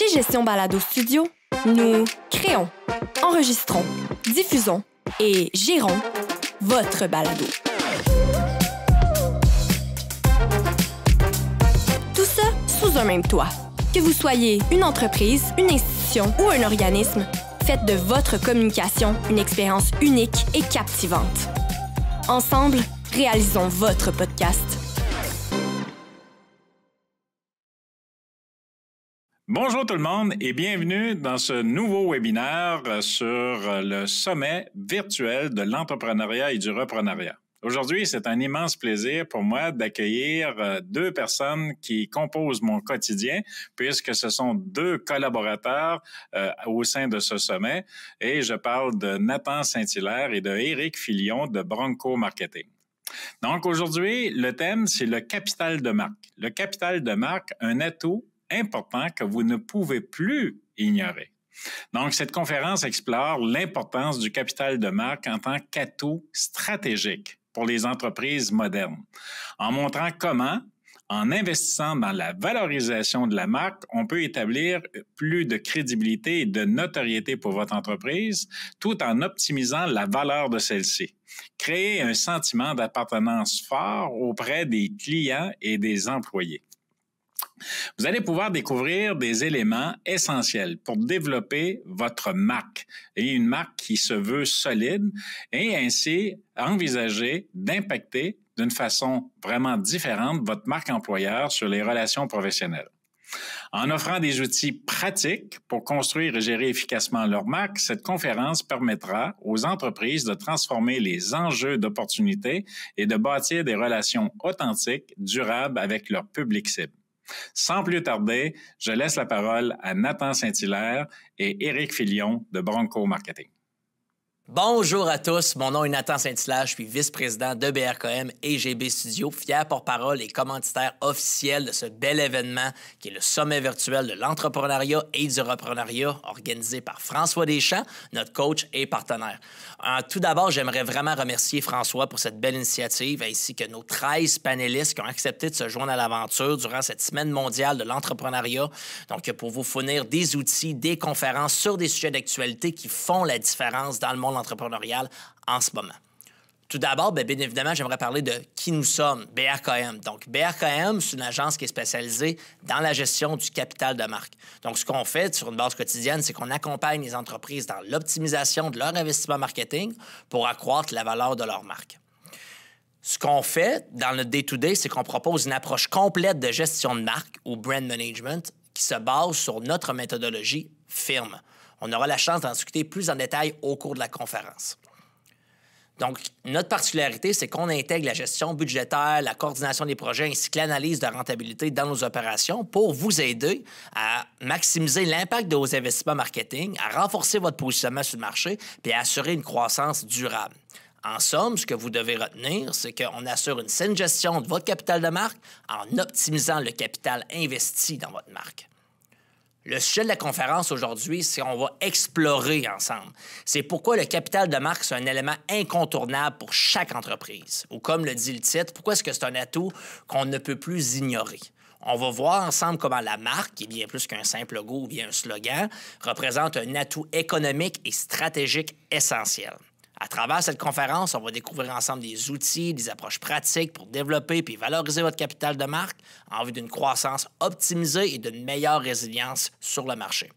Chez Gestion Balado Studio, nous créons, enregistrons, diffusons et gérons votre balado. Tout ça sous un même toit. Que vous soyez une entreprise, une institution ou un organisme, faites de votre communication une expérience unique et captivante. Ensemble, réalisons votre podcast. Bonjour tout le monde et bienvenue dans ce nouveau webinaire sur le sommet virtuel de l'entrepreneuriat et du reprenariat. Aujourd'hui, c'est un immense plaisir pour moi d'accueillir deux personnes qui composent mon quotidien, puisque ce sont deux collaborateurs au sein de ce sommet. Et je parle de Nathan Saint-Hilaire et de Éric Filion de Bronco Marketing. Donc aujourd'hui, le thème, c'est le capital de marque. Le capital de marque, un atout important que vous ne pouvez plus ignorer. Donc, cette conférence explore l'importance du capital de marque en tant qu'atout stratégique pour les entreprises modernes, en montrant comment, en investissant dans la valorisation de la marque, on peut établir plus de crédibilité et de notoriété pour votre entreprise, tout en optimisant la valeur de celle-ci. Créer un sentiment d'appartenance fort auprès des clients et des employés. Vous allez pouvoir découvrir des éléments essentiels pour développer votre marque et une marque qui se veut solide et ainsi envisager d'impacter d'une façon vraiment différente votre marque employeur sur les relations professionnelles. En offrant des outils pratiques pour construire et gérer efficacement leur marque, cette conférence permettra aux entreprises de transformer les enjeux d'opportunité et de bâtir des relations authentiques, durables avec leur public cible. Sans plus tarder, je laisse la parole à Nathan Saint-Hilaire et Éric Filion de Bronco Marketing. Bonjour à tous, mon nom est Nathan Saint-Hilaire, je suis vice-président de BRKM et GB Studio, fier porte-parole et commanditaire officiel de ce bel événement qui est le sommet virtuel de l'entrepreneuriat et du reprenariat organisé par François Deschamps, notre coach et partenaire. Tout d'abord, j'aimerais vraiment remercier François pour cette belle initiative ainsi que nos 13 panélistes qui ont accepté de se joindre à l'aventure durant cette semaine mondiale de l'entrepreneuriat. Donc, pour vous fournir des outils, des conférences sur des sujets d'actualité qui font la différence dans le monde entrepreneurial en ce moment. Tout d'abord, bien évidemment, j'aimerais parler de qui nous sommes, BRKM. Donc, BRKM, c'est une agence qui est spécialisée dans la gestion du capital de marque. Donc, ce qu'on fait sur une base quotidienne, c'est qu'on accompagne les entreprises dans l'optimisation de leur investissement marketing pour accroître la valeur de leur marque. Ce qu'on fait dans le day-to-day, c'est qu'on propose une approche complète de gestion de marque ou brand management qui se base sur notre méthodologie firme. On aura la chance d'en discuter plus en détail au cours de la conférence. Donc, notre particularité, c'est qu'on intègre la gestion budgétaire, la coordination des projets ainsi que l'analyse de rentabilité dans nos opérations pour vous aider à maximiser l'impact de vos investissements marketing, à renforcer votre positionnement sur le marché et à assurer une croissance durable. En somme, ce que vous devez retenir, c'est qu'on assure une saine gestion de votre capital de marque en optimisant le capital investi dans votre marque. Le sujet de la conférence aujourd'hui, c'est qu'on va explorer ensemble. C'est pourquoi le capital de marque, c'est un élément incontournable pour chaque entreprise. Ou comme le dit le titre, pourquoi est-ce que c'est un atout qu'on ne peut plus ignorer? On va voir ensemble comment la marque, qui est bien plus qu'un simple logo ou bien un slogan, représente un atout économique et stratégique essentiel. À travers cette conférence, on va découvrir ensemble des outils, des approches pratiques pour développer puis valoriser votre capital de marque en vue d'une croissance optimisée et d'une meilleure résilience sur le marché.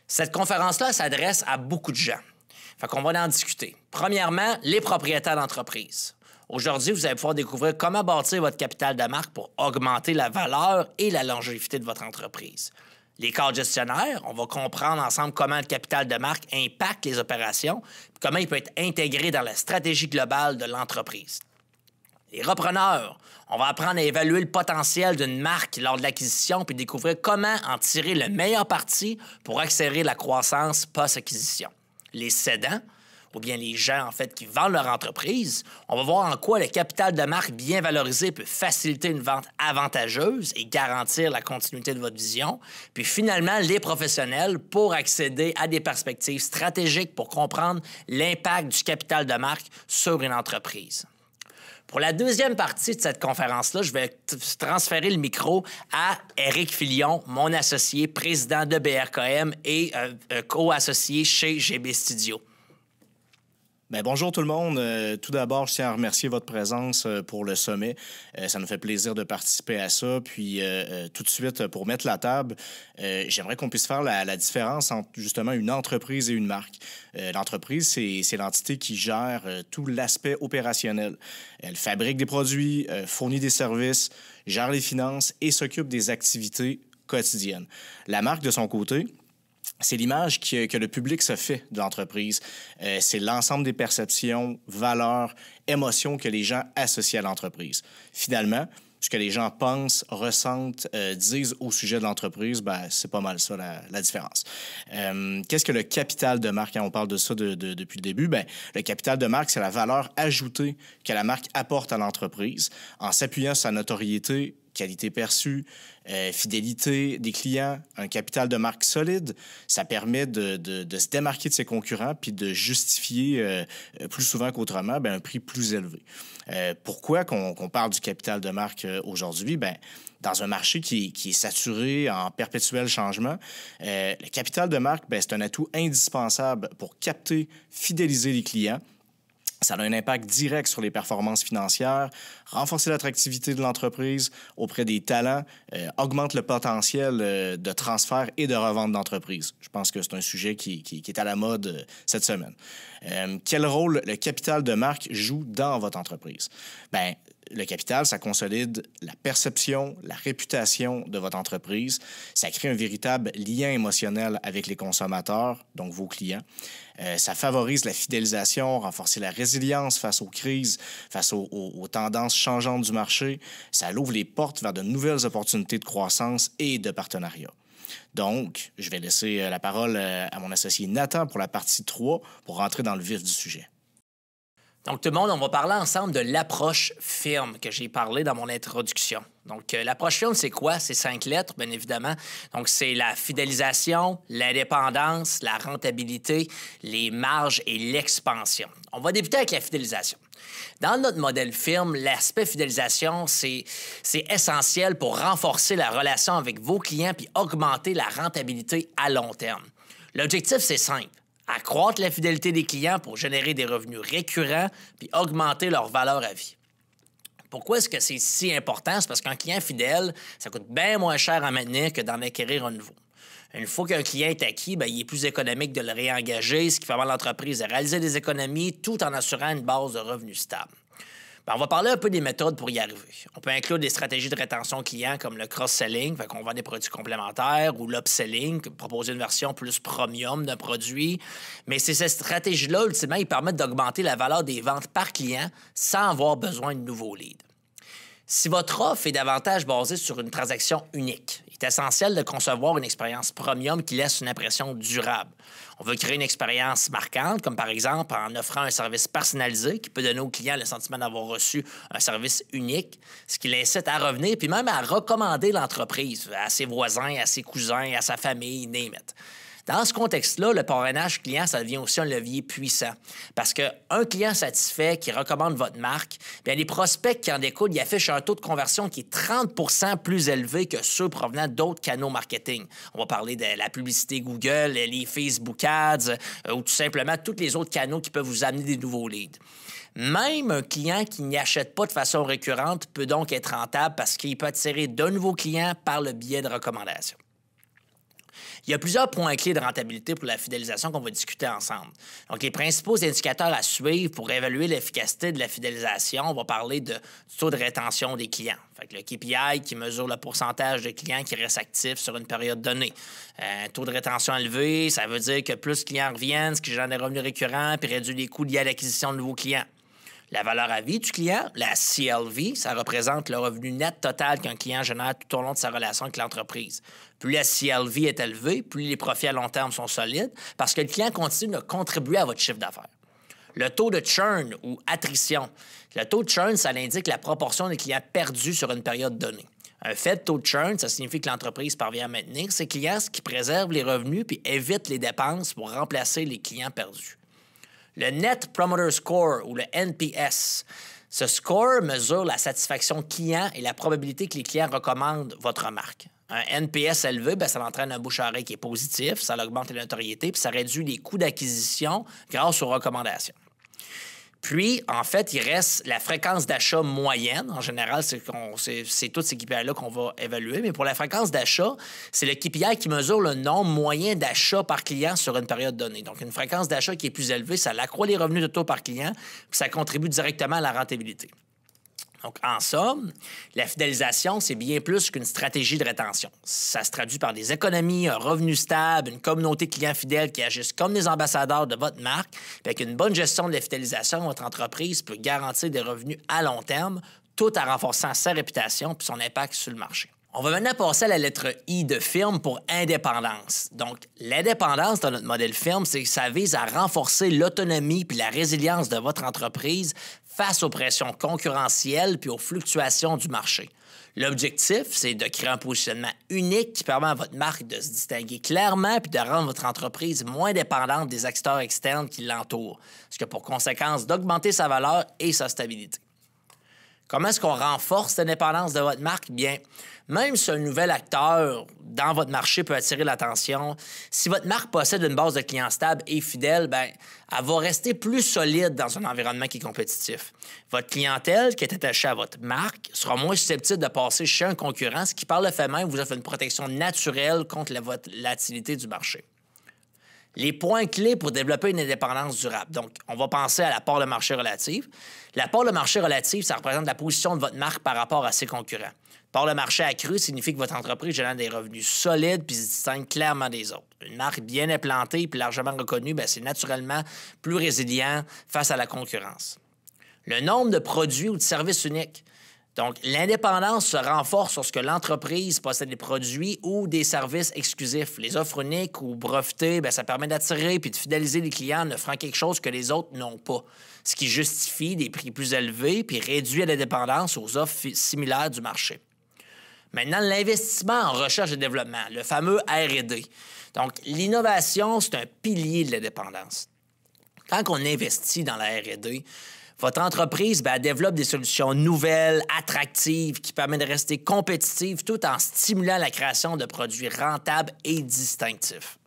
Cette conférence-là s'adresse à beaucoup de gens. Fait qu'on va en discuter. Premièrement, les propriétaires d'entreprise. Aujourd'hui, vous allez pouvoir découvrir comment bâtir votre capital de marque pour augmenter la valeur et la longévité de votre entreprise. Les cadres gestionnaires, on va comprendre ensemble comment le capital de marque impacte les opérations et comment il peut être intégré dans la stratégie globale de l'entreprise. Les repreneurs, on va apprendre à évaluer le potentiel d'une marque lors de l'acquisition puis découvrir comment en tirer le meilleur parti pour accélérer la croissance post-acquisition. Les cédants, ou bien les gens, en fait, qui vendent leur entreprise, on va voir en quoi le capital de marque bien valorisé peut faciliter une vente avantageuse et garantir la continuité de votre vision. Puis finalement, les professionnels pour accéder à des perspectives stratégiques pour comprendre l'impact du capital de marque sur une entreprise. Pour la deuxième partie de cette conférence-là, je vais transférer le micro à Éric Filion, mon associé, président de BRKM et co-associé chez GB Studio. Bien, bonjour tout le monde. Tout d'abord, je tiens à remercier votre présence pour le sommet. Ça nous fait plaisir de participer à ça. Puis, tout de suite, pour mettre la table, j'aimerais qu'on puisse faire la différence entre justement une entreprise et une marque. L'entreprise, c'est l'entité qui gère tout l'aspect opérationnel. Elle fabrique des produits, fournit des services, gère les finances et s'occupe des activités quotidiennes. La marque, de son côté, c'est l'image que le public se fait de l'entreprise. C'est l'ensemble des perceptions, valeurs, émotions que les gens associent à l'entreprise. Finalement, ce que les gens pensent, ressentent, disent au sujet de l'entreprise, ben, c'est pas mal ça la différence. Qu'est-ce que le capital de marque? Quand on parle de ça depuis le début, ben, le capital de marque, c'est la valeur ajoutée que la marque apporte à l'entreprise en s'appuyant sur sa notoriété, qualité perçue, fidélité des clients, un capital de marque solide. Ça permet de se démarquer de ses concurrents puis de justifier plus souvent qu'autrement un prix plus élevé. Pourquoi qu'on parle du capital de marque aujourd'hui? Bien, dans un marché qui est saturé en perpétuel changement, le capital de marque, c'est un atout indispensable pour capter, fidéliser les clients. Ça a un impact direct sur les performances financières, renforcer l'attractivité de l'entreprise auprès des talents, augmente le potentiel de transfert et de revente d'entreprise. Je pense que c'est un sujet qui est à la mode cette semaine. Quel rôle le capital de marque joue dans votre entreprise? Bien, le capital, ça consolide la perception, la réputation de votre entreprise. Ça crée un véritable lien émotionnel avec les consommateurs, donc vos clients. Ça favorise la fidélisation, renforcer la résilience face aux crises, face aux tendances changeantes du marché. Ça ouvre les portes vers de nouvelles opportunités de croissance et de partenariat. Donc, je vais laisser la parole à mon associé Nathan pour la partie 3 pour rentrer dans le vif du sujet. Donc, tout le monde, on va parler ensemble de l'approche firme que j'ai parlé dans mon introduction. Donc, l'approche firme, c'est quoi? C'est 5 lettres, bien évidemment. Donc, c'est la fidélisation, l'indépendance, la rentabilité, les marges et l'expansion. On va débuter avec la fidélisation. Dans notre modèle firme, l'aspect fidélisation, c'est essentiel pour renforcer la relation avec vos clients puis augmenter la rentabilité à long terme. L'objectif, c'est simple. Accroître la fidélité des clients pour générer des revenus récurrents puis augmenter leur valeur à vie. Pourquoi est-ce que c'est si important? C'est parce qu'un client fidèle, ça coûte bien moins cher à maintenir que d'en acquérir un nouveau. Une fois qu'un client est acquis, il est plus économique de le réengager, ce qui permet à l'entreprise de réaliser des économies tout en assurant une base de revenus stable. On va parler un peu des méthodes pour y arriver. On peut inclure des stratégies de rétention client comme le cross-selling, fait qu'on vend des produits complémentaires, ou l'upselling, proposer une version plus premium d'un produit. Mais c'est ces stratégies-là, ultimement, ils permettent d'augmenter la valeur des ventes par client sans avoir besoin de nouveaux leads. Si votre offre est davantage basée sur une transaction unique, il est essentiel de concevoir une expérience premium qui laisse une impression durable. On veut créer une expérience marquante, comme par exemple en offrant un service personnalisé qui peut donner au client le sentiment d'avoir reçu un service unique, ce qui l'incite à revenir, puis même à recommander l'entreprise à ses voisins, à ses cousins, à sa famille, name it. Dans ce contexte-là, le parrainage client, ça devient aussi un levier puissant. Parce qu'un client satisfait qui recommande votre marque, bien, les prospects qui en découlent, ils affichent un taux de conversion qui est 30 % plus élevé que ceux provenant d'autres canaux marketing. On va parler de la publicité Google, les Facebook Ads ou tout simplement tous les autres canaux qui peuvent vous amener des nouveaux leads. Même un client qui n'y achète pas de façon récurrente peut donc être rentable parce qu'il peut attirer de nouveaux clients par le biais de recommandations. Il y a plusieurs points clés de rentabilité pour la fidélisation qu'on va discuter ensemble. Donc, les principaux indicateurs à suivre pour évaluer l'efficacité de la fidélisation, on va parler du taux de rétention des clients. Fait que le KPI qui mesure le pourcentage de clients qui restent actifs sur une période donnée. Un taux de rétention élevé, ça veut dire que plus de clients reviennent, ce qui génère des revenus récurrents puis réduit les coûts liés à l'acquisition de nouveaux clients. La valeur à vie du client, la CLV, ça représente le revenu net total qu'un client génère tout au long de sa relation avec l'entreprise. Plus la CLV est élevée, plus les profits à long terme sont solides parce que le client continue de contribuer à votre chiffre d'affaires. Le taux de churn ou attrition. Le taux de churn, ça indique la proportion des clients perdus sur une période donnée. Un faible taux de churn, ça signifie que l'entreprise parvient à maintenir ses clients, ce qui préserve les revenus puis évite les dépenses pour remplacer les clients perdus. Le Net Promoter Score, ou le NPS, Ce score mesure la satisfaction client et la probabilité que les clients recommandent votre marque. Un NPS élevé, bien, ça entraîne un bouche-à-oreille qui est positif, ça augmente la notoriété, puis ça réduit les coûts d'acquisition grâce aux recommandations. Puis, en fait, il reste la fréquence d'achat moyenne. En général, c'est tous ces KPI-là qu'on va évaluer. Mais pour la fréquence d'achat, c'est le KPI qui mesure le nombre moyen d'achats par client sur une période donnée. Donc, une fréquence d'achat qui est plus élevée, ça accroît les revenus totaux par client, puis ça contribue directement à la rentabilité. Donc, en somme, la fidélisation, c'est bien plus qu'une stratégie de rétention. Ça se traduit par des économies, un revenu stable, une communauté de clients fidèles qui agissent comme des ambassadeurs de votre marque. Puis avec une bonne gestion de la fidélisation, votre entreprise peut garantir des revenus à long terme, tout en renforçant sa réputation et son impact sur le marché. On va maintenant passer à la lettre I de firme pour indépendance. Donc, l'indépendance dans notre modèle firme, c'est que ça vise à renforcer l'autonomie puis la résilience de votre entreprise face aux pressions concurrentielles puis aux fluctuations du marché. L'objectif, c'est de créer un positionnement unique qui permet à votre marque de se distinguer clairement puis de rendre votre entreprise moins dépendante des acteurs externes qui l'entourent, ce qui a pour conséquence d'augmenter sa valeur et sa stabilité. Comment est-ce qu'on renforce l'indépendance de votre marque? Bien, même si un nouvel acteur dans votre marché peut attirer l'attention, si votre marque possède une base de clients stable et fidèle, bien, elle va rester plus solide dans un environnement qui est compétitif. Votre clientèle qui est attachée à votre marque sera moins susceptible de passer chez un concurrent, ce qui, par le fait même, vous offre une protection naturelle contre la volatilité du marché. Les points clés pour développer une indépendance durable. Donc, on va penser à la part de marché relative. La part de marché relative, ça représente la position de votre marque par rapport à ses concurrents. Part de marché accrue signifie que votre entreprise génère des revenus solides puis se distingue clairement des autres. Une marque bien implantée puis largement reconnue, bien, c'est naturellement plus résilient face à la concurrence. Le nombre de produits ou de services uniques. Donc, l'indépendance se renforce lorsque l'entreprise possède des produits ou des services exclusifs. Les offres uniques ou brevetées, bien, ça permet d'attirer puis de fidéliser les clients en offrant quelque chose que les autres n'ont pas, ce qui justifie des prix plus élevés puis réduit la dépendance aux offres similaires du marché. Maintenant, l'investissement en recherche et développement, le fameux R&D. Donc, l'innovation, c'est un pilier de l'indépendance. Quand on investit dans la R&D, votre entreprise, bien, elle développe des solutions nouvelles, attractives, qui permettent de rester compétitive tout en stimulant la création de produits rentables et distinctifs.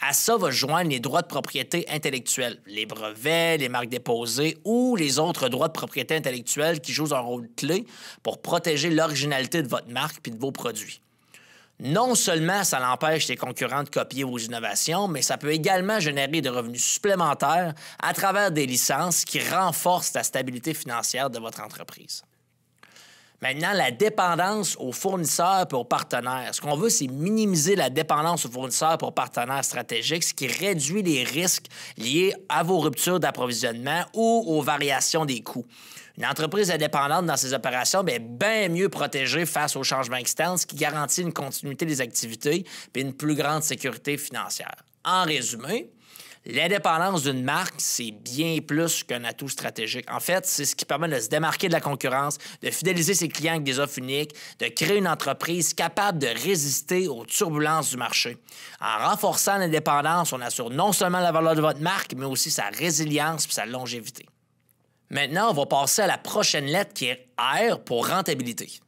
À ça va joindre les droits de propriété intellectuelle, les brevets, les marques déposées ou les autres droits de propriété intellectuelle qui jouent un rôle clé pour protéger l'originalité de votre marque et de vos produits. Non seulement ça l'empêche les concurrents de copier vos innovations, mais ça peut également générer des revenus supplémentaires à travers des licences qui renforcent la stabilité financière de votre entreprise. Maintenant, la dépendance aux fournisseurs et aux partenaires. Ce qu'on veut, c'est minimiser la dépendance aux fournisseurs et aux partenaires stratégiques, ce qui réduit les risques liés à vos ruptures d'approvisionnement ou aux variations des coûts. Une entreprise indépendante dans ses opérations est bien mieux protégée face aux changements externes, ce qui garantit une continuité des activités et une plus grande sécurité financière. En résumé, l'indépendance d'une marque, c'est bien plus qu'un atout stratégique. En fait, c'est ce qui permet de se démarquer de la concurrence, de fidéliser ses clients avec des offres uniques, de créer une entreprise capable de résister aux turbulences du marché. En renforçant l'indépendance, on assure non seulement la valeur de votre marque, mais aussi sa résilience et sa longévité. Maintenant, on va passer à la prochaine lettre qui est R pour rentabilité.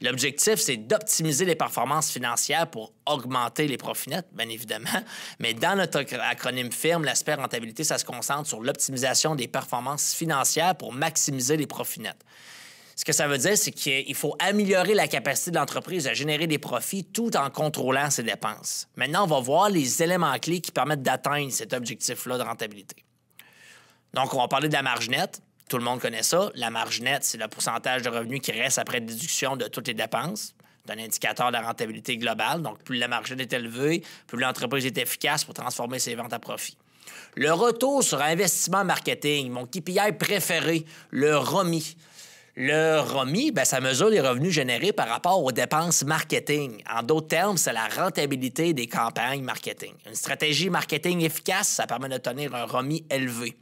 L'objectif, c'est d'optimiser les performances financières pour augmenter les profits nets, bien évidemment. Mais dans notre acronyme firme, l'aspect rentabilité, ça se concentre sur l'optimisation des performances financières pour maximiser les profits nets. Ce que ça veut dire, c'est qu'il faut améliorer la capacité de l'entreprise à générer des profits tout en contrôlant ses dépenses. Maintenant, on va voir les éléments clés qui permettent d'atteindre cet objectif-là de rentabilité. Donc, on va parler de la marge nette. Tout le monde connaît ça. La marge nette, c'est le pourcentage de revenus qui reste après déduction de toutes les dépenses. C'est un indicateur de la rentabilité globale. Donc, plus la marge nette est élevée, plus l'entreprise est efficace pour transformer ses ventes à profit. Le retour sur investissement marketing, mon KPI préféré, le ROMI. Le ROMI, bien, ça mesure les revenus générés par rapport aux dépenses marketing. En d'autres termes, c'est la rentabilité des campagnes marketing. Une stratégie marketing efficace, ça permet d'obtenir un ROMI élevé.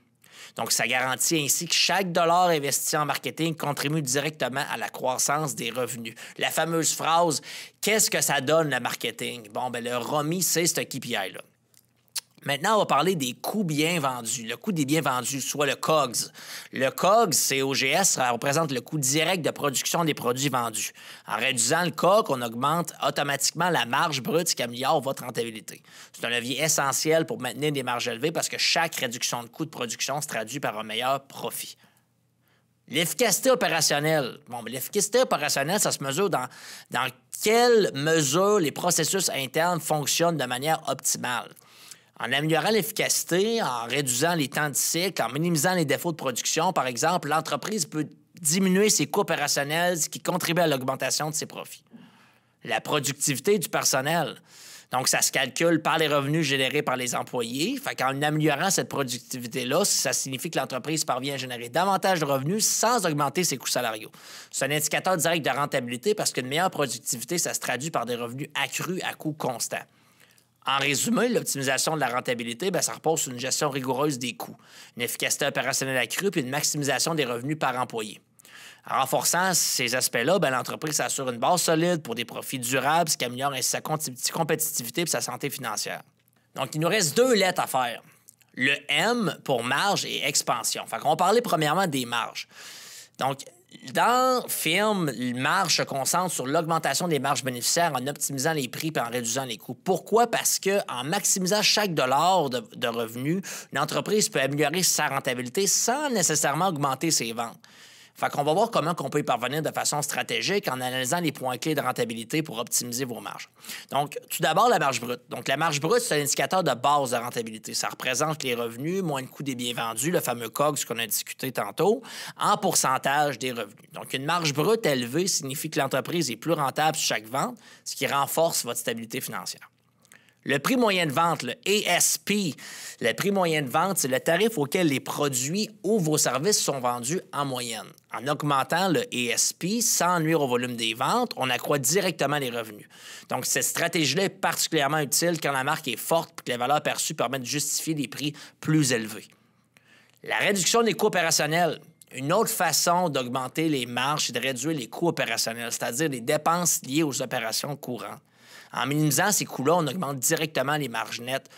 Donc, ça garantit ainsi que chaque dollar investi en marketing contribue directement à la croissance des revenus. La fameuse phrase « Qu'est-ce que ça donne, le marketing? » Bon, bien, le ROMI, c'est ce KPI-là. Maintenant, on va parler des coûts bien vendus, le coût des biens vendus, soit le COGS. Le COGS, c'est OGS, ça représente le coût direct de production des produits vendus. En réduisant le COGS, on augmente automatiquement la marge brute, ce qui améliore votre rentabilité. C'est un levier essentiel pour maintenir des marges élevées parce que chaque réduction de coût de production se traduit par un meilleur profit. L'efficacité opérationnelle. L'efficacité opérationnelle, ça se mesure dans quelle mesure les processus internes fonctionnent de manière optimale. En améliorant l'efficacité, en réduisant les temps de cycle, en minimisant les défauts de production, par exemple, l'entreprise peut diminuer ses coûts opérationnels, ce qui contribue à l'augmentation de ses profits. La productivité du personnel. Donc, ça se calcule par les revenus générés par les employés. Fait qu'en améliorant cette productivité-là, ça signifie que l'entreprise parvient à générer davantage de revenus sans augmenter ses coûts salariaux. C'est un indicateur direct de rentabilité parce qu'une meilleure productivité, ça se traduit par des revenus accrus à coûts constants. En résumé, l'optimisation de la rentabilité, ça repose sur une gestion rigoureuse des coûts, une efficacité opérationnelle accrue puis une maximisation des revenus par employé. En renforçant ces aspects-là, l'entreprise s'assure une base solide pour des profits durables, ce qui améliore ainsi sa compétitivité et sa santé financière. Donc, il nous reste 2 lettres à faire. Le M pour marge et expansion. Fait qu'on va parler premièrement des marges. Donc, dans Film, marge se concentre sur l'augmentation des marges bénéficiaires en optimisant les prix et en réduisant les coûts. Pourquoi? Parce qu'en maximisant chaque dollar de revenus, une entreprise peut améliorer sa rentabilité sans nécessairement augmenter ses ventes. Fait qu'on va voir comment on peut y parvenir de façon stratégique en analysant les points clés de rentabilité pour optimiser vos marges. Donc, tout d'abord, la marge brute. Donc, la marge brute, c'est un indicateur de base de rentabilité. Ça représente les revenus moins le coût des biens vendus, le fameux COGS qu'on a discuté tantôt, en pourcentage des revenus. Donc, une marge brute élevée signifie que l'entreprise est plus rentable sur chaque vente, ce qui renforce votre stabilité financière. Le prix moyen de vente, le ASP, le prix moyen de vente, c'est le tarif auquel les produits ou vos services sont vendus en moyenne. En augmentant le ASP sans nuire au volume des ventes, on accroît directement les revenus. Donc, cette stratégie-là est particulièrement utile quand la marque est forte et que les valeurs perçues permettent de justifier des prix plus élevés. La réduction des coûts opérationnels. Une autre façon d'augmenter les marges, c'est de réduire les coûts opérationnels, c'est-à-dire les dépenses liées aux opérations courantes. En minimisant ces coûts-là, on augmente directement les marges nettes.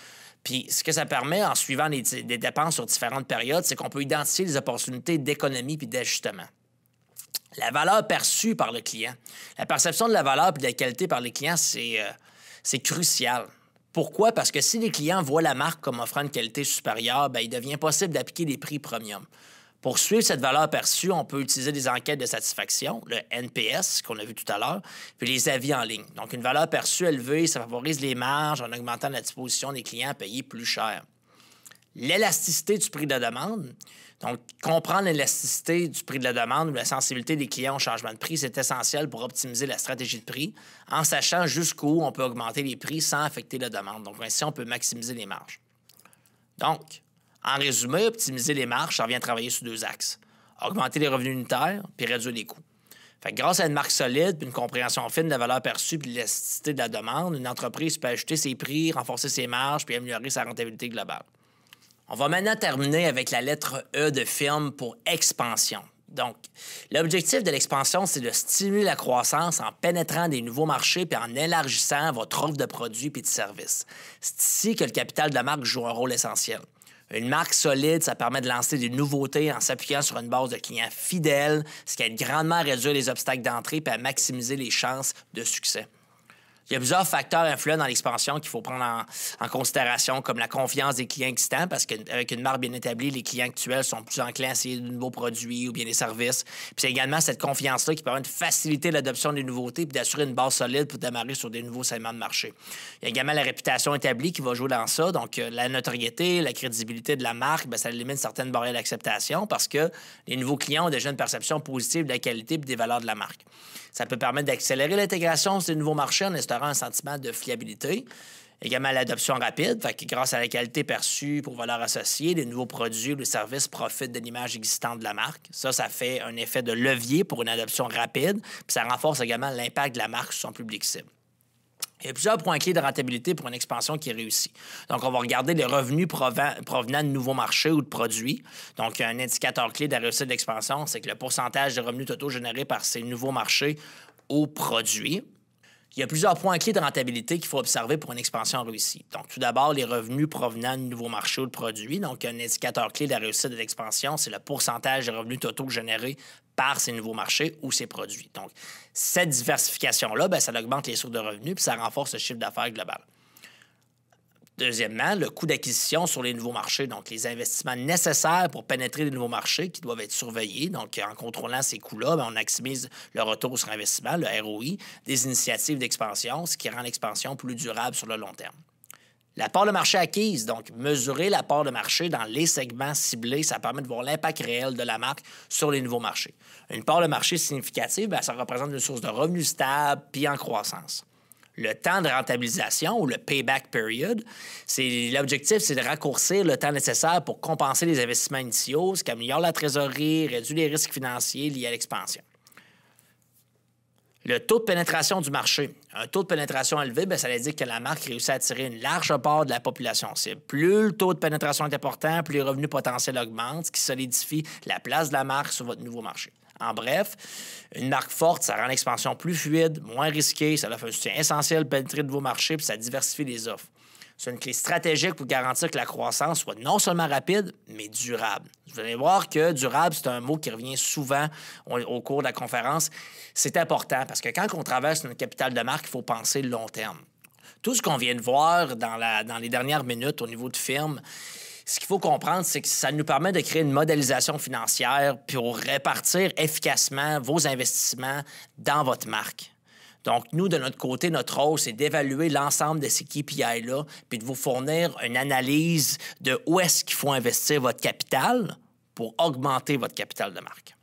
Puis ce que ça permet, en suivant des dépenses sur différentes périodes, c'est qu'on peut identifier les opportunités d'économie puis d'ajustement. La valeur perçue par le client. La perception de la valeur et de la qualité par les clients, c'est crucial. Pourquoi? Parce que si les clients voient la marque comme offrant une qualité supérieure, il devient possible d'appliquer des prix premium. Pour suivre cette valeur perçue, on peut utiliser des enquêtes de satisfaction, le NPS, qu'on a vu tout à l'heure, puis les avis en ligne. Donc, une valeur perçue élevée, ça favorise les marges en augmentant la disposition des clients à payer plus cher. L'élasticité du prix de la demande. Donc, comprendre l'élasticité du prix de la demande ou la sensibilité des clients au changement de prix, c'est essentiel pour optimiser la stratégie de prix, en sachant jusqu'où on peut augmenter les prix sans affecter la demande. Donc, ainsi, on peut maximiser les marges. Donc, en résumé, optimiser les marges, ça revient à travailler sur 2 axes. Augmenter les revenus unitaires puis réduire les coûts. Fait que grâce à une marque solide puis une compréhension fine de la valeur perçue puis de l'élasticité de la demande, une entreprise peut ajuster ses prix, renforcer ses marges puis améliorer sa rentabilité globale. On va maintenant terminer avec la lettre E de Film pour expansion. Donc, l'objectif de l'expansion, c'est de stimuler la croissance en pénétrant des nouveaux marchés puis en élargissant votre offre de produits puis de services. C'est ici que le capital de la marque joue un rôle essentiel. Une marque solide, ça permet de lancer des nouveautés en s'appuyant sur une base de clients fidèles, ce qui aide grandement à réduire les obstacles d'entrée et à maximiser les chances de succès. Il y a plusieurs facteurs influents dans l'expansion qu'il faut prendre en considération, comme la confiance des clients existants, parce qu'avec une marque bien établie, les clients actuels sont plus enclins à essayer de nouveaux produits ou bien des services. Puis c'est également cette confiance-là qui permet de faciliter l'adoption des nouveautés et d'assurer une base solide pour démarrer sur des nouveaux segments de marché. Il y a également la réputation établie qui va jouer dans ça, donc la notoriété, la crédibilité de la marque, ça élimine certaines barrières d'acceptation parce que les nouveaux clients ont déjà une perception positive de la qualité et des valeurs de la marque. Ça peut permettre d'accélérer l'intégration sur des nouveaux marchés en instaurant un sentiment de fiabilité. Également, l'adoption rapide, fait que grâce à la qualité perçue pour valeur associée, les nouveaux produits ou les services profitent de l'image existante de la marque. Ça fait un effet de levier pour une adoption rapide, puis ça renforce également l'impact de la marque sur son public cible. Il y a plusieurs points clés de rentabilité pour une expansion qui réussit. Donc, on va regarder les revenus provenant de nouveaux marchés ou de produits. Donc, un indicateur clé de la réussite d'expansion, c'est que le pourcentage de revenus totaux générés par ces nouveaux marchés ou produits. Il y a plusieurs points clés de rentabilité qu'il faut observer pour une expansion réussie. Donc, tout d'abord, les revenus provenant du nouveau marché ou de produit. Donc, un indicateur clé de la réussite de l'expansion, c'est le pourcentage de revenus totaux générés par ces nouveaux marchés ou ces produits. Donc, cette diversification-là, bien, ça augmente les sources de revenus puis ça renforce le chiffre d'affaires global. Deuxièmement, le coût d'acquisition sur les nouveaux marchés, donc les investissements nécessaires pour pénétrer les nouveaux marchés qui doivent être surveillés. Donc, en contrôlant ces coûts-là, bien, on maximise le retour sur investissement, le ROI, des initiatives d'expansion, ce qui rend l'expansion plus durable sur le long terme. La part de marché acquise, donc mesurer la part de marché dans les segments ciblés, ça permet de voir l'impact réel de la marque sur les nouveaux marchés. Une part de marché significative, bien, ça représente une source de revenus stable puis en croissance. Le temps de rentabilisation ou le payback period, l'objectif, c'est de raccourcir le temps nécessaire pour compenser les investissements initiaux, ce qui améliore la trésorerie, réduit les risques financiers liés à l'expansion. Le taux de pénétration du marché. Un taux de pénétration élevé, bien, ça indique que la marque réussit à attirer une large part de la population cible. Plus le taux de pénétration est important, plus les revenus potentiels augmentent, ce qui solidifie la place de la marque sur votre nouveau marché. En bref, une marque forte, ça rend l'expansion plus fluide, moins risquée, ça offre un soutien essentiel pour pénétrer de nouveaux marchés puis ça diversifie les offres. C'est une clé stratégique pour garantir que la croissance soit non seulement rapide, mais durable. Vous allez voir que durable, c'est un mot qui revient souvent au cours de la conférence. C'est important parce que quand on traverse une capitale de marque, il faut penser le long terme. Tout ce qu'on vient de voir dans les dernières minutes au niveau de firme, ce qu'il faut comprendre, c'est que ça nous permet de créer une modélisation financière pour répartir efficacement vos investissements dans votre marque. Donc, nous, de notre côté, notre rôle, c'est d'évaluer l'ensemble de ces KPI-là puis de vous fournir une analyse de où est-ce qu'il faut investir votre capital pour augmenter votre capital de marque.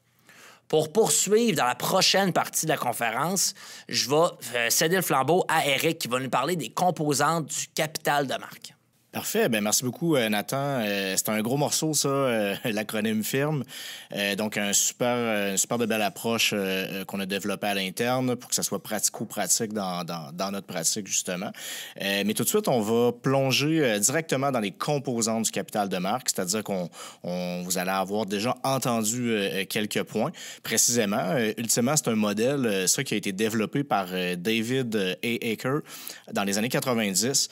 Pour poursuivre dans la prochaine partie de la conférence, je vais céder le flambeau à Eric qui va nous parler des composantes du capital de marque. Parfait. Bien, merci beaucoup, Nathan. C'est un gros morceau, ça, l'acronyme FIRM. Donc, une super de belle approche qu'on a développée à l'interne pour que ça soit pratico-pratique dans notre pratique, justement. Mais tout de suite, on va plonger directement dans les composantes du capital de marque, c'est-à-dire vous allez avoir déjà entendu quelques points. Précisément, ultimement, c'est un modèle, ça, qui a été développé par David A. Aker dans les années 90.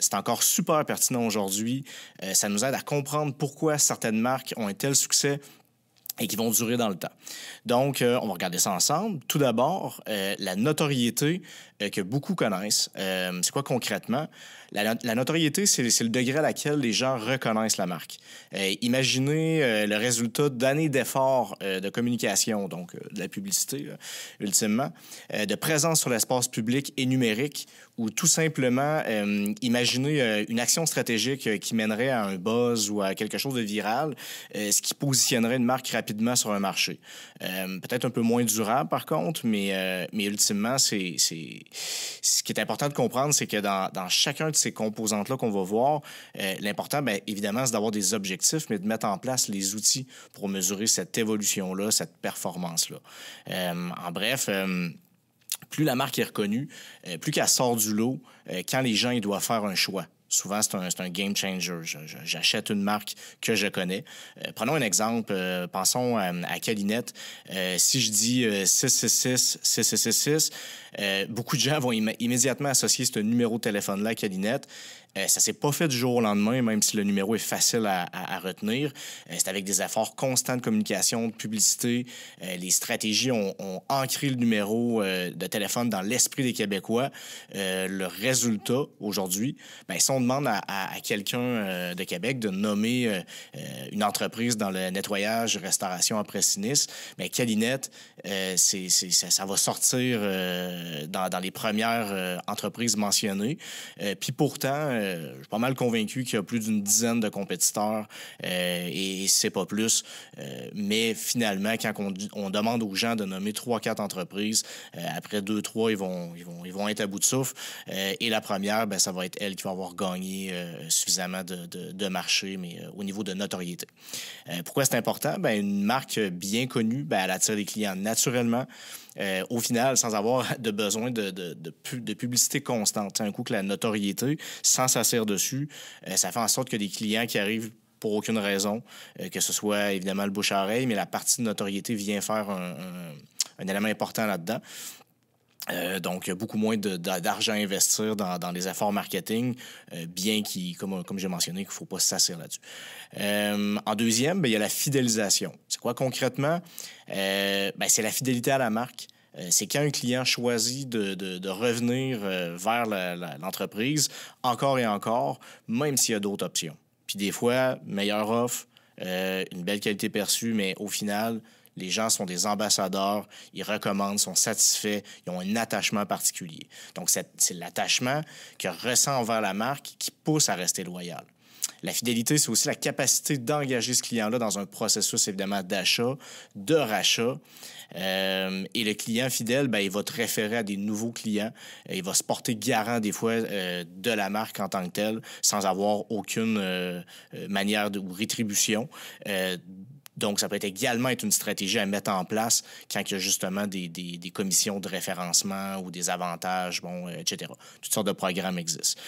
C'est encore super pertinent aujourd'hui. Ça nous aide à comprendre pourquoi certaines marques ont un tel succès et qui vont durer dans le temps. Donc, on va regarder ça ensemble. Tout d'abord, la notoriété que beaucoup connaissent. C'est quoi concrètement? La notoriété, c'est le degré à laquelle les gens reconnaissent la marque. Imaginez le résultat d'années d'efforts de communication, donc de la publicité, là, ultimement, de présence sur l'espace public et numérique, ou tout simplement, imaginez une action stratégique qui mènerait à un buzz ou à quelque chose de viral, ce qui positionnerait une marque rapidement sur un marché. Peut-être un peu moins durable, par contre, mais ultimement, ce qui est important de comprendre, c'est que dans chacun de ces composantes-là qu'on va voir, l'important, bien évidemment, c'est d'avoir des objectifs, mais de mettre en place les outils pour mesurer cette évolution-là, cette performance-là. En bref, plus la marque est reconnue, plus qu'elle sort du lot, quand les gens ils doivent faire un choix. Souvent, c'est un game changer. J'achète une marque que je connais. Prenons un exemple. Pensons à Calinette. Si je dis 666, 6666, beaucoup de gens vont immédiatement associer ce numéro de téléphone-là à Calinette. Ça s'est pas fait du jour au lendemain, même si le numéro est facile à retenir. C'est avec des efforts constants de communication, de publicité. Les stratégies ont ancré le numéro de téléphone dans l'esprit des Québécois. Le résultat, aujourd'hui, bien, si on demande à quelqu'un de Québec de nommer une entreprise dans le nettoyage, restauration après sinistre, bien, Calinette, ça va sortir dans les premières entreprises mentionnées. Puis pourtant, je suis pas mal convaincu qu'il y a plus d'une dizaine de compétiteurs et c'est pas plus. Mais finalement, quand on demande aux gens de nommer 3-4 entreprises, après 2-3, ils vont être à bout de souffle. Et la première, bien, ça va être elle qui va avoir gagné suffisamment de marché, mais au niveau de notoriété. Pourquoi c'est important? Bien, une marque bien connue, bien, elle attire les clients naturellement. Au final, sans avoir de besoin de publicité constante. Un coup que la notoriété, sans s'asseoir dessus, ça fait en sorte que des clients qui arrivent pour aucune raison, que ce soit évidemment le bouche à oreille, mais la partie de notoriété vient faire un élément important là-dedans. Donc, beaucoup moins d'argent à investir dans les efforts marketing, bien comme j'ai mentionné, qu'il ne faut pas s'asseoir là-dessus. En deuxième, il y a la fidélisation. C'est quoi concrètement? C'est la fidélité à la marque. C'est quand un client choisit de revenir vers l'entreprise encore et encore, même s'il y a d'autres options. Puis des fois, meilleure offre, une belle qualité perçue, mais au final, les gens sont des ambassadeurs, ils recommandent, sont satisfaits, ils ont un attachement particulier. Donc, c'est l'attachement qu'ils ressentent envers la marque qui pousse à rester loyal. La fidélité, c'est aussi la capacité d'engager ce client-là dans un processus, évidemment, d'achat, de rachat. Et le client fidèle, il va te référer à des nouveaux clients. Il va se porter garant, des fois, de la marque en tant que telle, sans avoir aucune manière ou rétribution. Donc, ça peut également être une stratégie à mettre en place quand il y a justement des commissions de référencement ou des avantages, etc. Toutes sortes de programmes existent.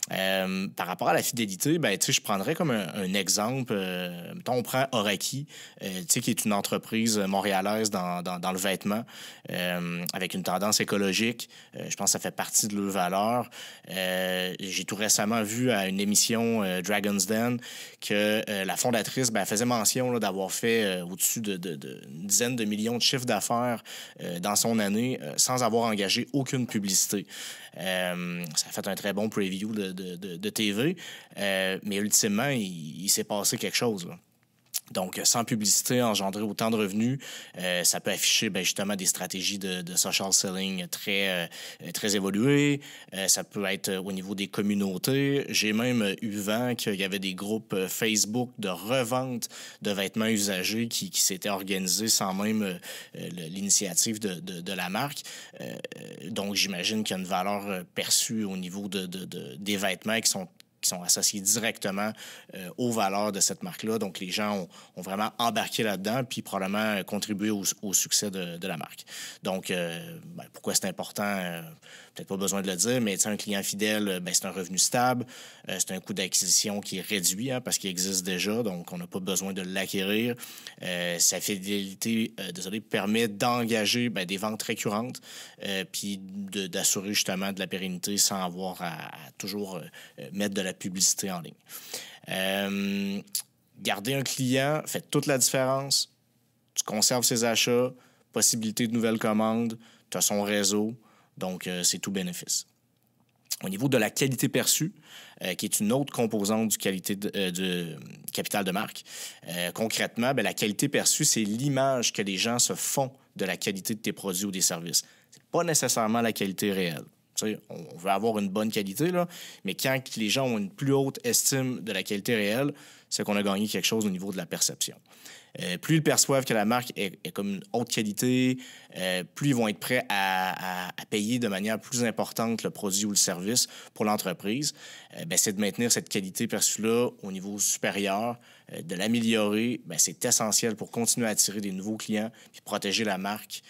Par rapport à la fidélité, je prendrais comme un exemple. Mettons, on prend Oraki, qui est une entreprise montréalaise dans le vêtement, avec une tendance écologique. Je pense que ça fait partie de leurs valeurs. J'ai tout récemment vu à une émission Dragon's Den que la fondatrice faisait mention là, d'avoir fait au-dessus d'une dizaine de millions de chiffres d'affaires dans son année sans avoir engagé aucune publicité. Ça a fait un très bon preview de TV, mais ultimement, il s'est passé quelque chose, là. Donc, sans publicité, engendrer autant de revenus, ça peut afficher justement des stratégies de social selling très évoluées. Ça peut être au niveau des communautés. J'ai même eu vent qu'il y avait des groupes Facebook de revente de vêtements usagés qui s'étaient organisés sans même l'initiative de la marque. Donc, j'imagine qu'il y a une valeur perçue au niveau des vêtements qui sont associés directement aux valeurs de cette marque-là. Donc, les gens ont vraiment embarqué là-dedans puis probablement contribué au succès de la marque. Donc, pourquoi c'est important? Peut-être pas besoin de le dire, mais un client fidèle, c'est un revenu stable. C'est un coût d'acquisition qui est réduit parce qu'il existe déjà, donc on n'a pas besoin de l'acquérir. Sa fidélité, permet d'engager des ventes récurrentes puis d'assurer justement de la pérennité sans avoir à toujours mettre de la publicité en ligne. Garder un client fait toute la différence. Tu conserves ses achats, possibilité de nouvelles commandes, tu as son réseau, donc c'est tout bénéfice. Au niveau de la qualité perçue, qui est une autre composante du capital de marque, concrètement, la qualité perçue, c'est l'image que les gens se font de la qualité de tes produits ou des services. Ce n'est pas nécessairement la qualité réelle. On veut avoir une bonne qualité, là, mais quand les gens ont une plus haute estime de la qualité réelle, c'est qu'on a gagné quelque chose au niveau de la perception. Plus ils perçoivent que la marque est comme une haute qualité, plus ils vont être prêts à payer de manière plus importante le produit ou le service pour l'entreprise. C'est de maintenir cette qualité perçue-là au niveau supérieur, de l'améliorer. C'est essentiel pour continuer à attirer des nouveaux clients et protéger la marque,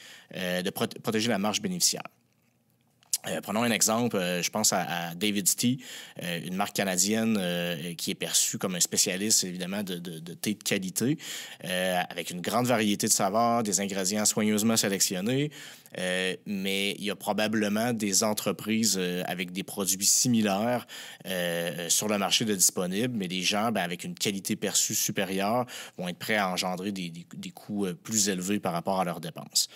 protéger la marge bénéficiaire. Prenons un exemple, je pense à David's Tea, une marque canadienne qui est perçue comme un spécialiste, évidemment, de thé de qualité, avec une grande variété de saveurs, des ingrédients soigneusement sélectionnés, mais il y a probablement des entreprises avec des produits similaires sur le marché de disponibles, mais des gens avec une qualité perçue supérieure vont être prêts à engendrer des coûts plus élevés par rapport à leurs dépenses.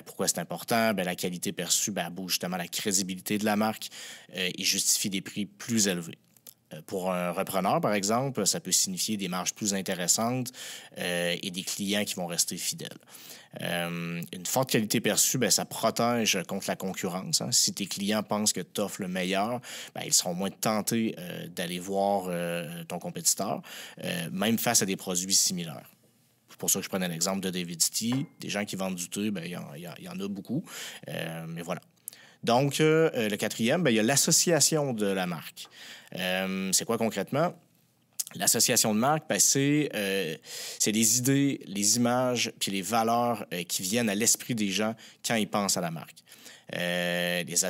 Pourquoi c'est important? La qualité perçue bouge justement la crédibilité de la marque et justifie des prix plus élevés. Pour un repreneur, par exemple, ça peut signifier des marges plus intéressantes et des clients qui vont rester fidèles. Une forte qualité perçue, ça protège contre la concurrence. Si tes clients pensent que tu offres le meilleur, ils seront moins tentés d'aller voir ton compétiteur, même face à des produits similaires. C'est pour ça que je prenais l'exemple de David's Tea. Des gens qui vendent du thé, il y en a beaucoup. Mais voilà. Donc, le quatrième, il y a l'association de la marque. C'est quoi concrètement? L'association de marque, c'est les idées, les images puis les valeurs qui viennent à l'esprit des gens quand ils pensent à la marque. Les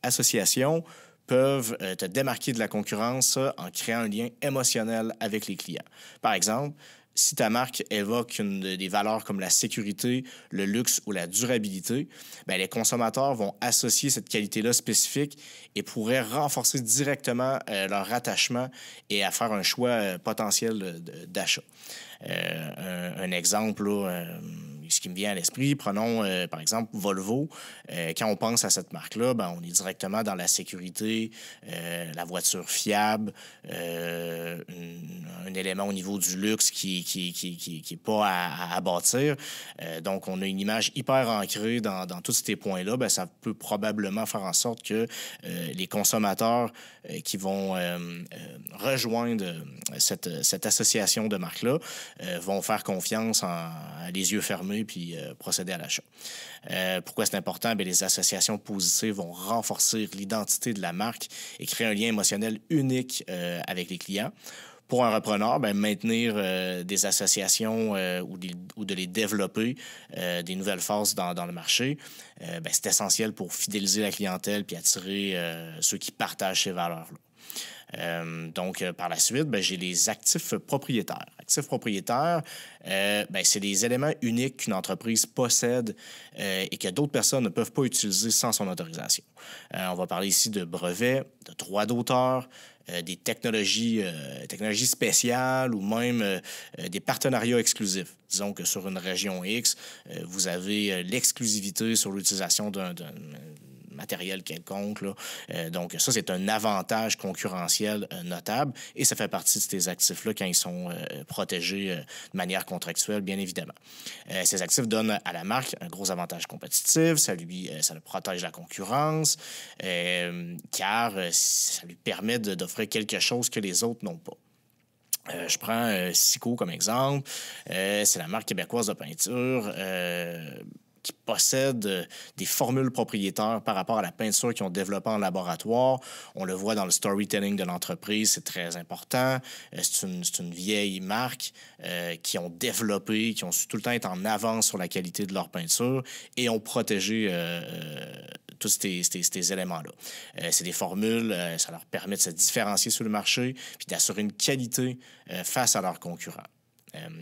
associations peuvent te démarquer de la concurrence en créant un lien émotionnel avec les clients. Par exemple, Si ta marque évoque des valeurs comme la sécurité, le luxe ou la durabilité, bien, les consommateurs vont associer cette qualité-là spécifique et pourraient renforcer directement leur attachement et à faire un choix potentiel d'achat. Un exemple, là, ce qui me vient à l'esprit, prenons par exemple Volvo. Quand on pense à cette marque-là, ben, on est directement dans la sécurité, la voiture fiable, un élément au niveau du luxe qui est pas à bâtir. Donc, on a une image hyper ancrée dans tous ces points-là. Ben, ça peut probablement faire en sorte que les consommateurs qui vont rejoindre cette association de marques-là vont faire confiance à les yeux fermés puis procéder à l'achat. Pourquoi c'est important? Bien, les associations positives vont renforcer l'identité de la marque et créer un lien émotionnel unique avec les clients. Pour un repreneur, bien, maintenir des associations ou de les développer, des nouvelles forces dans le marché, bien, c'est essentiel pour fidéliser la clientèle puis attirer ceux qui partagent ces valeurs-là. Donc, par la suite, bien, j'ai les actifs propriétaires. Actifs propriétaires, bien, c'est des éléments uniques qu'une entreprise possède et que d'autres personnes ne peuvent pas utiliser sans son autorisation. On va parler ici de brevets, de droits d'auteur, des technologies spéciales ou même des partenariats exclusifs. Disons que sur une région X, vous avez l'exclusivité sur l'utilisation d'un matériel quelconque, là. Donc, ça, c'est un avantage concurrentiel notable et ça fait partie de ces actifs-là quand ils sont protégés de manière contractuelle, bien évidemment. Ces actifs donnent à la marque un gros avantage compétitif, ça le protège la concurrence, car ça lui permet d'offrir quelque chose que les autres n'ont pas. Je prends Sico comme exemple. C'est la marque québécoise de peinture qui possèdent des formules propriétaires par rapport à la peinture qu'ils ont développée en laboratoire. On le voit dans le storytelling de l'entreprise, c'est très important. C'est une vieille marque qui ont développé, qui ont su tout le temps être en avance sur la qualité de leur peinture et ont protégé tous ces éléments-là. C'est des formules, ça leur permet de se différencier sur le marché puis d'assurer une qualité face à leurs concurrents.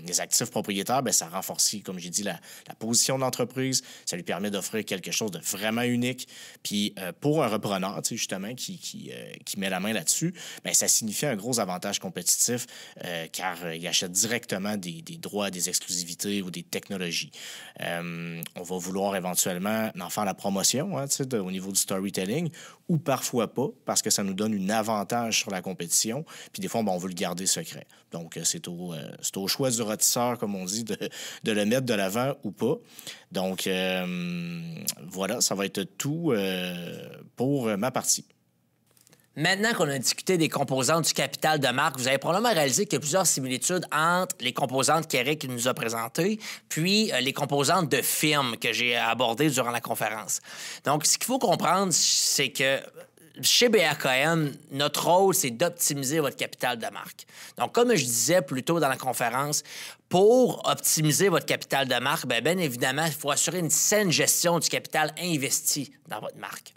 Les actifs propriétaires, bien, ça renforce, comme j'ai dit, la position de l'entreprise. Ça lui permet d'offrir quelque chose de vraiment unique. Puis pour un repreneur, justement, qui met la main là-dessus, bien, ça signifie un gros avantage compétitif car il achète directement des droits, des exclusivités ou des technologies. On va vouloir éventuellement en faire la promotion au niveau du storytelling ou parfois pas parce que ça nous donne un avantage sur la compétition. Puis des fois, bien, on veut le garder secret. Donc, c'est au choix du rôtisseur, comme on dit, de le mettre de l'avant ou pas. Donc, voilà, ça va être tout pour ma partie. Maintenant qu'on a discuté des composantes du capital de marque, vous avez probablement réalisé qu'il y a plusieurs similitudes entre les composantes qu'Éric nous a présentées puis les composantes de firme que j'ai abordées durant la conférence. Donc, ce qu'il faut comprendre, c'est que chez BRKM, notre rôle, c'est d'optimiser votre capital de marque. Donc, comme je disais plus tôt dans la conférence, pour optimiser votre capital de marque, bien évidemment, il faut assurer une saine gestion du capital investi dans votre marque.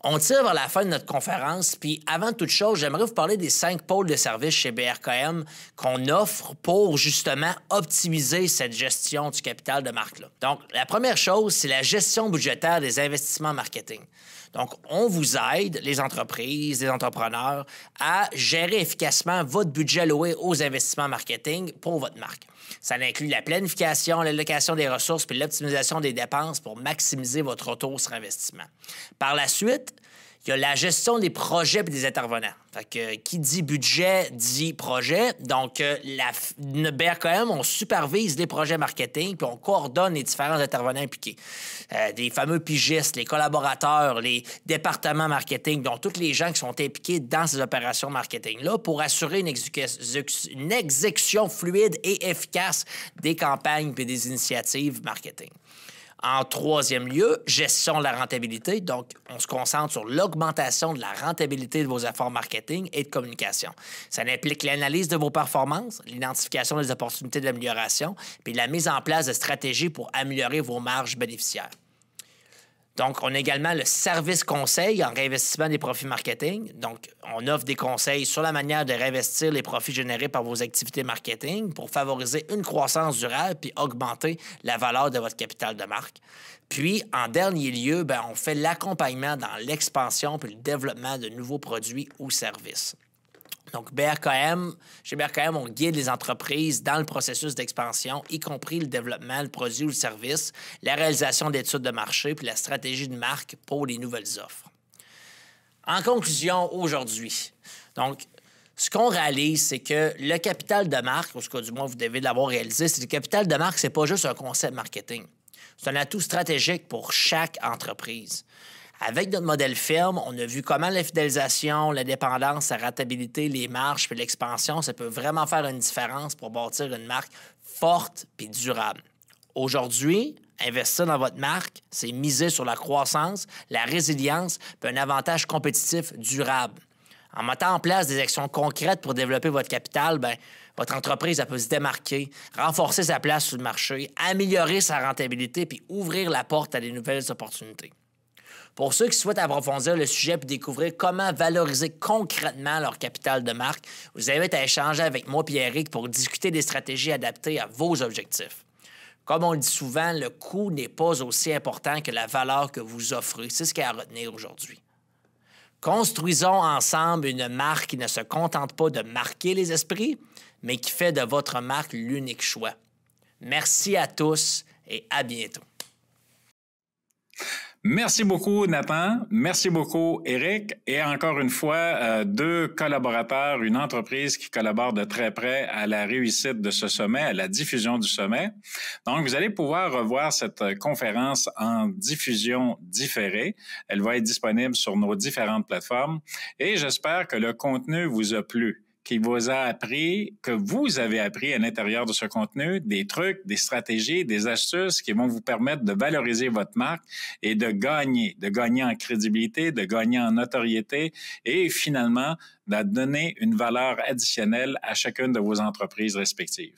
On tire vers la fin de notre conférence, puis avant toute chose, j'aimerais vous parler des 5 pôles de services chez BRKM qu'on offre pour justement optimiser cette gestion du capital de marque-là. Donc, la première chose, c'est la gestion budgétaire des investissements marketing. Donc, on vous aide, les entreprises, les entrepreneurs, à gérer efficacement votre budget alloué aux investissements marketing pour votre marque. Ça inclut la planification, l'allocation des ressources puis l'optimisation des dépenses pour maximiser votre retour sur investissement. Par la suite, il y a la gestion des projets et des intervenants. Fait que, qui dit budget dit projet. Donc, BRKM, on supervise les projets marketing puis on coordonne les différents intervenants impliqués. Des fameux pigistes, les collaborateurs, les départements marketing, donc tous les gens qui sont impliqués dans ces opérations marketing-là pour assurer une exécution fluide et efficace des campagnes et des initiatives marketing. En troisième lieu, gestion de la rentabilité. Donc, on se concentre sur l'augmentation de la rentabilité de vos efforts marketing et de communication. Ça implique l'analyse de vos performances, l'identification des opportunités d'amélioration, puis la mise en place de stratégies pour améliorer vos marges bénéficiaires. Donc, on a également le service conseil en réinvestissement des profits marketing. Donc, on offre des conseils sur la manière de réinvestir les profits générés par vos activités marketing pour favoriser une croissance durable puis augmenter la valeur de votre capital de marque. Puis, en dernier lieu, on fait l'accompagnement dans l'expansion puis le développement de nouveaux produits ou services. Donc, chez BRKM, on guide les entreprises dans le processus d'expansion, y compris le développement, le produit ou le service, la réalisation d'études de marché puis la stratégie de marque pour les nouvelles offres. En conclusion, aujourd'hui, donc, ce qu'on réalise, c'est que le capital de marque, ou ce cas du moins vous devez l'avoir réalisé, c'est que le capital de marque, c'est pas juste un concept marketing. C'est un atout stratégique pour chaque entreprise. Avec notre modèle firme, on a vu comment la fidélisation, la dépendance, la rentabilité, les marges puis l'expansion, ça peut vraiment faire une différence pour bâtir une marque forte puis durable. Aujourd'hui, investir dans votre marque, c'est miser sur la croissance, la résilience puis un avantage compétitif durable. En mettant en place des actions concrètes pour développer votre capital, votre entreprise elle peut se démarquer, renforcer sa place sur le marché, améliorer sa rentabilité puis ouvrir la porte à des nouvelles opportunités. Pour ceux qui souhaitent approfondir le sujet et découvrir comment valoriser concrètement leur capital de marque, je vous invite à échanger avec moi et Eric pour discuter des stratégies adaptées à vos objectifs. Comme on le dit souvent, le coût n'est pas aussi important que la valeur que vous offrez. C'est ce qu'il y a à retenir aujourd'hui. Construisons ensemble une marque qui ne se contente pas de marquer les esprits, mais qui fait de votre marque l'unique choix. Merci à tous et à bientôt. Merci beaucoup, Nathan. Merci beaucoup, Éric. Et encore une fois, deux collaborateurs, une entreprise qui collabore de très près à la réussite de ce sommet, à la diffusion du sommet. Donc, vous allez pouvoir revoir cette conférence en diffusion différée. Elle va être disponible sur nos différentes plateformes. Et j'espère que le contenu vous a plu, qu'il vous a appris, que vous avez appris à l'intérieur de ce contenu des trucs, des stratégies, des astuces qui vont vous permettre de valoriser votre marque et de gagner en crédibilité, de gagner en notoriété et finalement de donner une valeur additionnelle à chacune de vos entreprises respectives.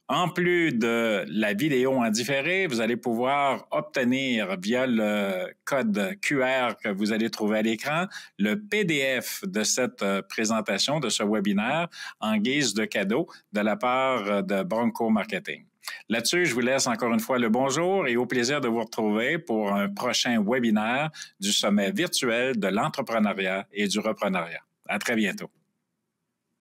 En plus de la vidéo en différé, vous allez pouvoir obtenir via le code QR que vous allez trouver à l'écran le PDF de cette présentation, de ce webinaire, en guise de cadeau de la part de Bronco Marketing. Là-dessus, je vous laisse encore une fois le bonjour et au plaisir de vous retrouver pour un prochain webinaire du sommet virtuel de l'entrepreneuriat et du reprenariat. À très bientôt.